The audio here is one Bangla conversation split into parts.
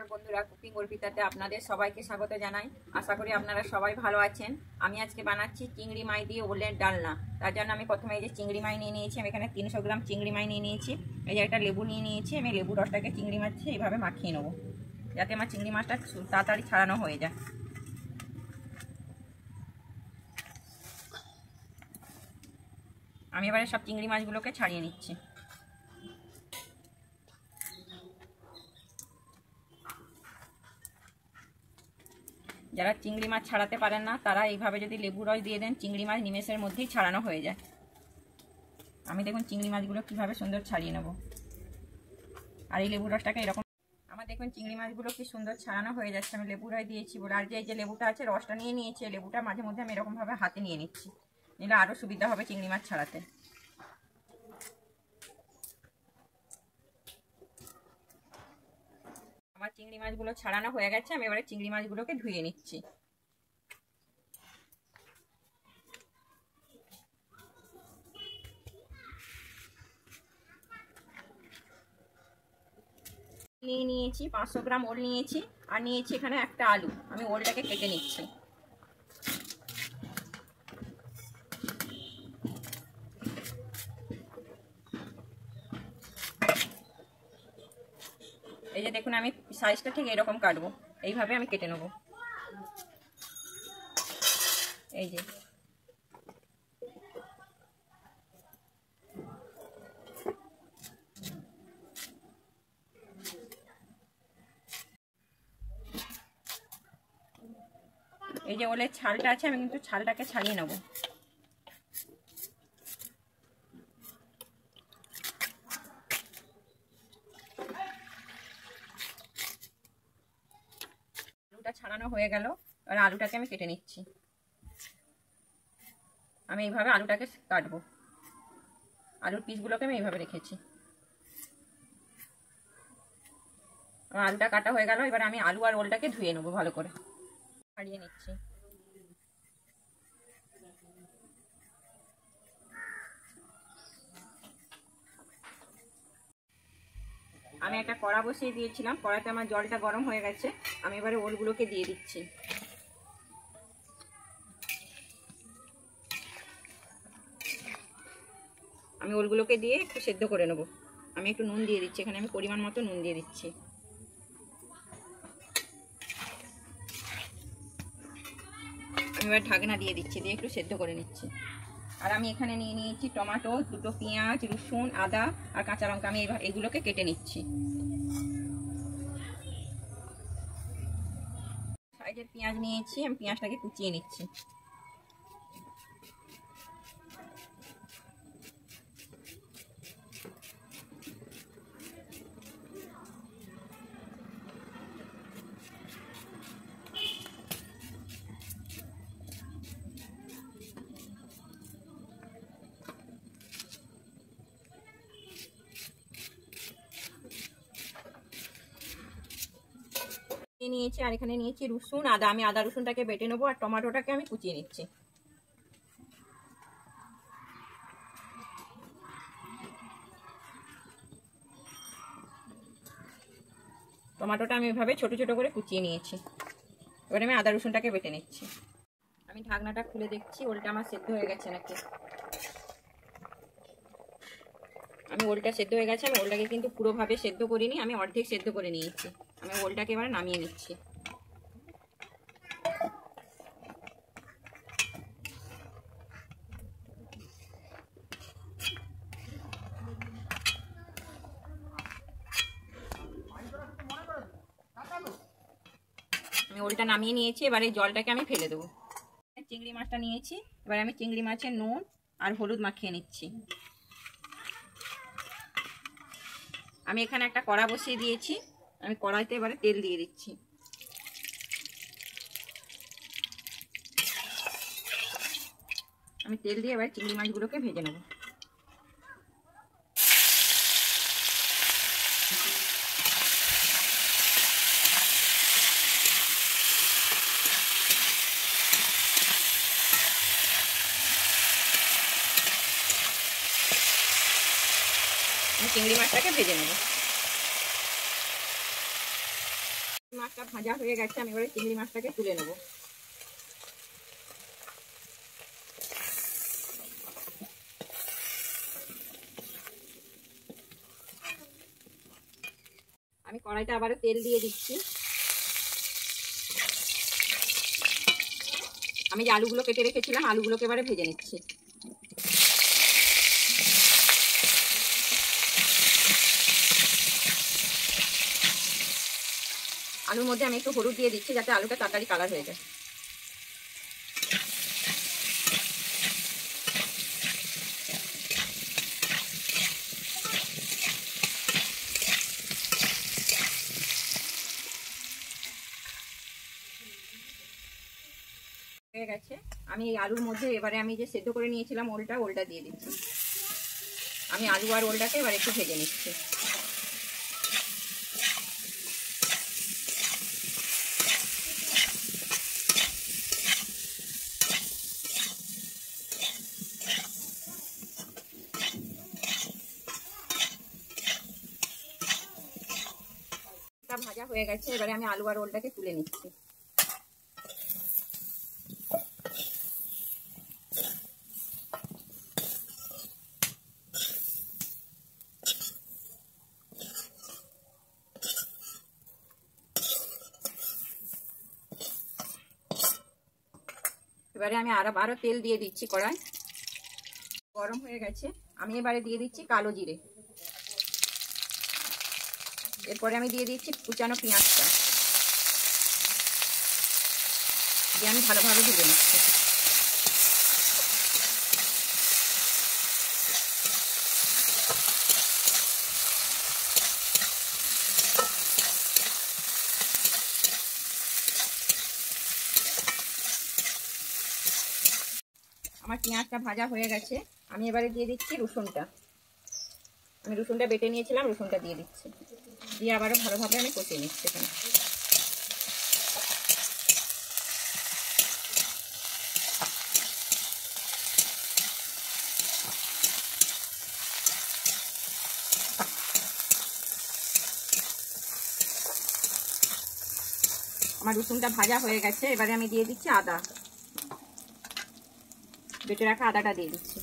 বন্ধুরা, কুকিং অর্পিতাতে আপনাদের সবাইকে স্বাগত জানাই। আশা করি আপনারা সবাই ভালো আছেন। আমি আজকে বানাচ্ছি চিংড়ি মাছ দিয়ে ওলের ডালনা। তার জন্য আমি প্রথমে এই যে চিংড়ি মাছ নিয়ে নিয়েছি। আমি এখানে 300 গ্রাম চিংড়ি মাছ নিয়ে নিয়েছি। এই যে একটা লেবু নিয়ে নিয়েছি। আমি লেবু রসটাকে চিংড়ি মাছে এইভাবে মাখিয়ে নেবো, যাতে আমার চিংড়ি মাছটা তাড়াতাড়ি ছাড়ানো হয়ে যায়। আমি এবারে সব চিংড়ি মাছগুলোকে ছাড়িয়ে নিচ্ছি। যারা চিংড়ি মাছ ছাড়াতে পারেন না, তারা এইভাবে যদি লেবু রস দিয়ে দেন, চিংড়ি মাছ নিমেষের মধ্যেই ছাড়ানো হয়ে যায়। আমি দেখুন চিংড়ি মাছগুলো কীভাবে সুন্দর ছাড়িয়ে নেব। আর এই লেবু রসটাকে এরকম, আমার দেখুন চিংড়ি মাছগুলো কি সুন্দর ছাড়ানো হয়ে যাচ্ছে। আমি লেবু রস দিয়েছি বলে। আর এই যে লেবুটা আছে, রসটা নিয়ে নিয়েছি। লেবুটা মাঝে মধ্যে আমি এরকমভাবে হাতে নিয়ে নিচ্ছি, নিলে আরও সুবিধা হবে চিংড়ি মাছ ছাড়াতে। আমার চিংড়ি মাছগুলো ছাড়ানো হয়ে গেছে। আমি এবারে চিংড়ি মাছগুলোকে ধুয়ে নিচ্ছি। নিয়ে নিয়েছি 500 গ্রাম ওল নিয়েছি, আর নিয়েছি এখানে একটা আলু। আমি ওলটাকে কেটে নিচ্ছি। এই যে দেখুন, আমি সাইজটা ঠিক এরকম কাটবো। এইভাবে আমি কেটে নেবো। এই যে এই যে ওলের ছালটা আছে, আমি কিন্তু ছালটাকে ছাড়িয়ে নেব। আলুটা ছাড়ানো হয়ে গেল। আর আলুটাকে আমি কেটে নিচ্ছি। আমি এইভাবে আলুটাকে কাটবো। আলুর পিসগুলোকে আমি এইভাবে রেখেছি। আমার আলুটা কাটা হয়ে গেল। এবার আমি আলু আর ওলটাকে ধুয়ে নেবো ভালো করে। ছাড়িয়ে নিচ্ছি। আমি একটা কড়া বসিয়ে দিয়েছিলাম। কড়াতে আমার জলটা গরম হয়ে গেছে। আমি এবারে ওলগুলোকে দিয়ে দিচ্ছি। আমি ওলগুলোকে দিয়ে একটু সেদ্ধ করে নেব। আমি একটু নুন দিয়ে দিচ্ছি। এখানে আমি পরিমাণ মতো নুন দিয়ে দিচ্ছি। আমি এবার ঢাকনা দিয়ে দিচ্ছি, দিয়ে একটু সেদ্ধ করে নিচ্ছি। আর আমি এখানে নিয়ে নিয়েছি টমেটো, 2টো পেঁয়াজ, রসুন, আদা আর কাঁচা লঙ্কা। আমি এগুলোকে কেটে নিচ্ছি। সাইজের পেঁয়াজ নিয়েছি, আমি পেঁয়াজটাকে কুচিয়ে নিচ্ছি। নিয়েছি আর এখানে নিয়েছি রসুন, আদা। আমি আদা রসুনটাকে বেটে নেবো। আর টমেটোটাকে আমি কুচিয়ে নিচ্ছি। টমেটোটা আমি এভাবে ছোট ছোট করে কুচিয়ে নিয়েছি। এবারে আমি আদা রসুনটাকে বেটে নিচ্ছি। আমি ঢাকনাটা খুলে দেখছি ওলটা আমার সেদ্ধ হয়ে গেছে নাকি। আমি ওলটা সেদ্ধ হয়ে গেছে। আমি ওলটাকে কিন্তু পুরোভাবে সেদ্ধ করিনি, আমি অর্ধেক সেদ্ধ করে নিয়েছি। আমি ওলটাকে এবার নামিয়ে নিচ্ছি। আমি ওলটা নামিয়ে নিয়েছি। এবার এই জলটাকে আমি ফেলে দেবো। চিংড়ি মাছটা নিয়েছি। এবার আমি চিংড়ি মাছের নুন আর হলুদ মাখিয়ে নিচ্ছি। আমি এখানে একটা কড়া বসিয়ে দিয়েছি। আমি কড়াইতে এবারে তেল দিয়ে দিচ্ছি। আমি তেল দিয়ে এবার চিংড়ি মাছগুলোকে ভেজে নেব। আমি চিংড়ি মাছটাকে ভেজে নেব। মাছটা ভাজা হয়ে গেছে, আমি এবারে চিংড়ি মাছটাকে তুলে নেব। আমি কড়াইতে আবারও তেল দিয়ে দিচ্ছি। আমি যে আলুগুলো কেটে রেখেছিলাম আলুগুলোকে এবারে ভেজে নিচ্ছি। আলুর মধ্যে আমি একটু হলুদ দিয়ে দিচ্ছি যাতে আলুটা তাড়াতাড়ি কালার হয়ে যায়। হয়ে গেছে, আমি এই আলুর মধ্যে এবারে আমি যে সেদ্ধ করে নিয়েছিলাম ওলটা দিয়ে দিচ্ছি। আমি আলু আর ওলটাকে এবার একটু ভেজে নিচ্ছি। ভাজা হয়ে গেছে, এবারে আমি আলু আর ওলটাকে তুলে নিচ্ছি। এবারে আমি আরো তেল দিয়ে দিচ্ছি। কড়াই গরম হয়ে গেছে, আমি এবারে দিয়ে দিচ্ছি কালো জিরে। এরপরে আমি দিয়ে দিচ্ছি কুচানো পেঁয়াজটা দিয়ে আমি ভালোভাবে ভেজে নিচ্ছি। আমার পেঁয়াজটা ভাজা হয়ে গেছে, আমি এবারে দিয়ে দিচ্ছি রসুনটা। আমি রসুনটা বেটে নিয়েছিলাম, রসুনটা দিয়ে দিচ্ছি। দিয়ে আবারও ভালোভাবে আমি কষিয়ে নিচ্ছি। এখানে আমার রসুনটা ভাজা হয়ে গেছে, এবারে আমি দিয়ে দিচ্ছি আদা। বেটে রাখা আদাটা দিয়ে দিচ্ছি।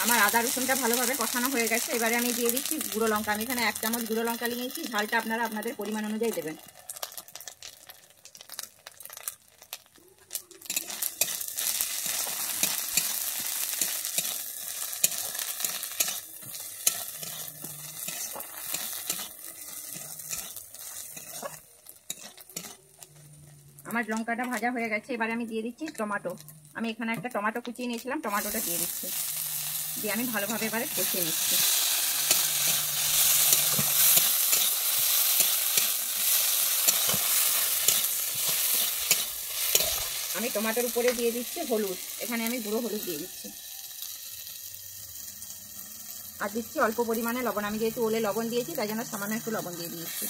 আমার আদা রসুনটা ভালোভাবে কষানো হয়ে গেছে, এবারে আমি দিয়ে দিচ্ছি গুঁড়ো লঙ্কা। আমি এখানে 1 চামচ গুঁড়ো লঙ্কা নিয়েছি, ঝালটা আপনারা আপনাদের পরিমাণ অনুযায়ী দেবেন। আমার লঙ্কাটা ভাজা হয়ে গেছে, এবারে আমি দিয়ে দিচ্ছি টমেটো। আমি এখানে একটা টমেটো কুচিয়ে নিয়েছিলাম, টমেটোটা দিয়ে দিচ্ছি। দিয়ে আমি ভালোভাবে এবারে কষিয়ে নিচ্ছি। আমি টমেটোর উপরে দিয়ে দিচ্ছি হলুদ। এখানে আমি গুঁড়ো হলুদ দিয়ে দিচ্ছি। আর দিচ্ছি অল্প পরিমাণে লবণ। আমি যেহেতু ওলে লবণ দিয়েছি তাই জন্য সামান্য একটু লবণ দিয়ে দিয়েছি।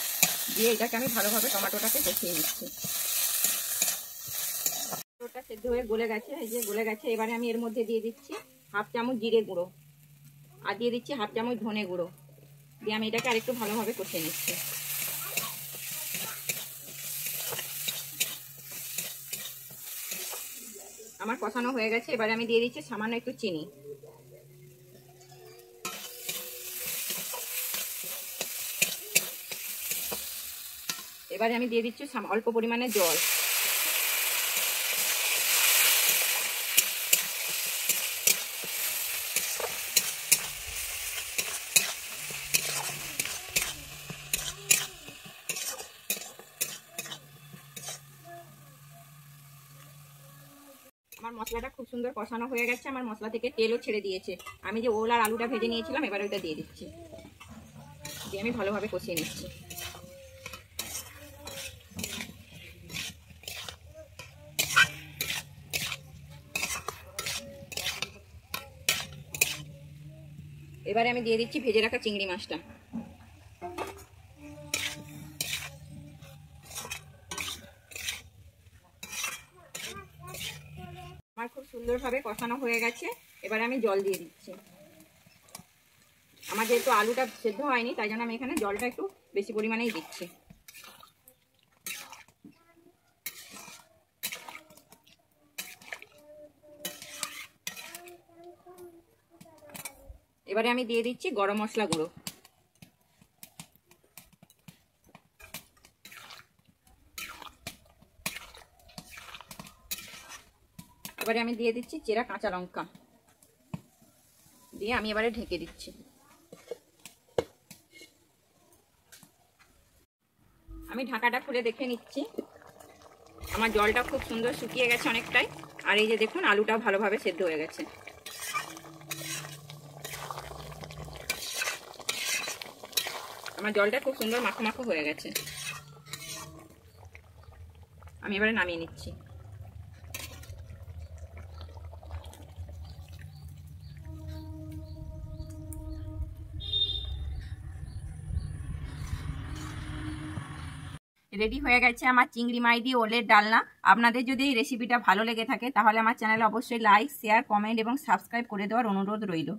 দিয়ে এটাকে আমি ভালোভাবে টমেটোটাকে কষিয়ে নিচ্ছি। টমেটোটা সেদ্ধ হয়ে গলে গেছে, এই যে গলে গেছে। এবারে আমি এর মধ্যে দিয়ে দিচ্ছি 1/2 চামচ জিরে গুঁড়ো আর দিয়ে দিচ্ছি 1/2 চামচ ধনে গুঁড়ো। দিয়ে আমি এটাকে আরেকটু ভালোভাবে কষিয়ে নিচ্ছি। আমার কষানো হয়ে গেছে, এবারে আমি দিয়ে দিচ্ছি সামান্য একটু চিনি। এবারে আমি দিয়ে দিচ্ছি অল্প পরিমাণে জল। আমার মশলাটা খুব সুন্দর কষানো হয়ে গেছে, আমার মশলা থেকে তেলও ছেড়ে দিয়েছে। আমি যে ওল আর আলুটা ভেজে নিয়েছিলাম এবার ওইটা দিয়ে দিচ্ছি। দিয়ে আমি ভালোভাবে কষিয়ে নিচ্ছি। এবারে আমি দিয়ে দিচ্ছি ভেজে রাখা চিংড়ি মাছটা। আমার খুব সুন্দরভাবে কষানো হয়ে গেছে। এবারে আমি জল দিয়ে দিচ্ছি। আমার যেহেতু আলুটা সেদ্ধ হয়নি, তাই জন্য আমি এখানে জলটা একটু বেশি পরিমাণেই দিচ্ছি। এবারে আমি দিয়ে দিচ্ছি গরম মশলা গুঁড়ো। এবারে আমি দিয়ে দিচ্ছি চেরা কাঁচা লঙ্কা, দিয়ে আমি এবারে ঢেকে দিচ্ছি। আমি ঢাকাটা খুলে দেখে নিচ্ছি। আমার জলটা খুব সুন্দর শুকিয়ে গেছে অনেকটাই, আর এই যে দেখুন আলুটাও ভালোভাবে সেদ্ধ হয়ে গেছে। আমার জলটা খুব সুন্দর মাখো মাখো হয়ে গেছে। আমি এবারে নামিয়ে নিচ্ছি। রেডি হয়ে গেছে আমার চিংড়ি মাছ দিয়ে ওলের ডালনা। আপনাদের যদি এই রেসিপিটা ভালো লেগে থাকে তাহলে আমার চ্যানেলে অবশ্যই লাইক, শেয়ার, কমেন্ট এবং সাবস্ক্রাইব করে দেওয়ার অনুরোধ রইল।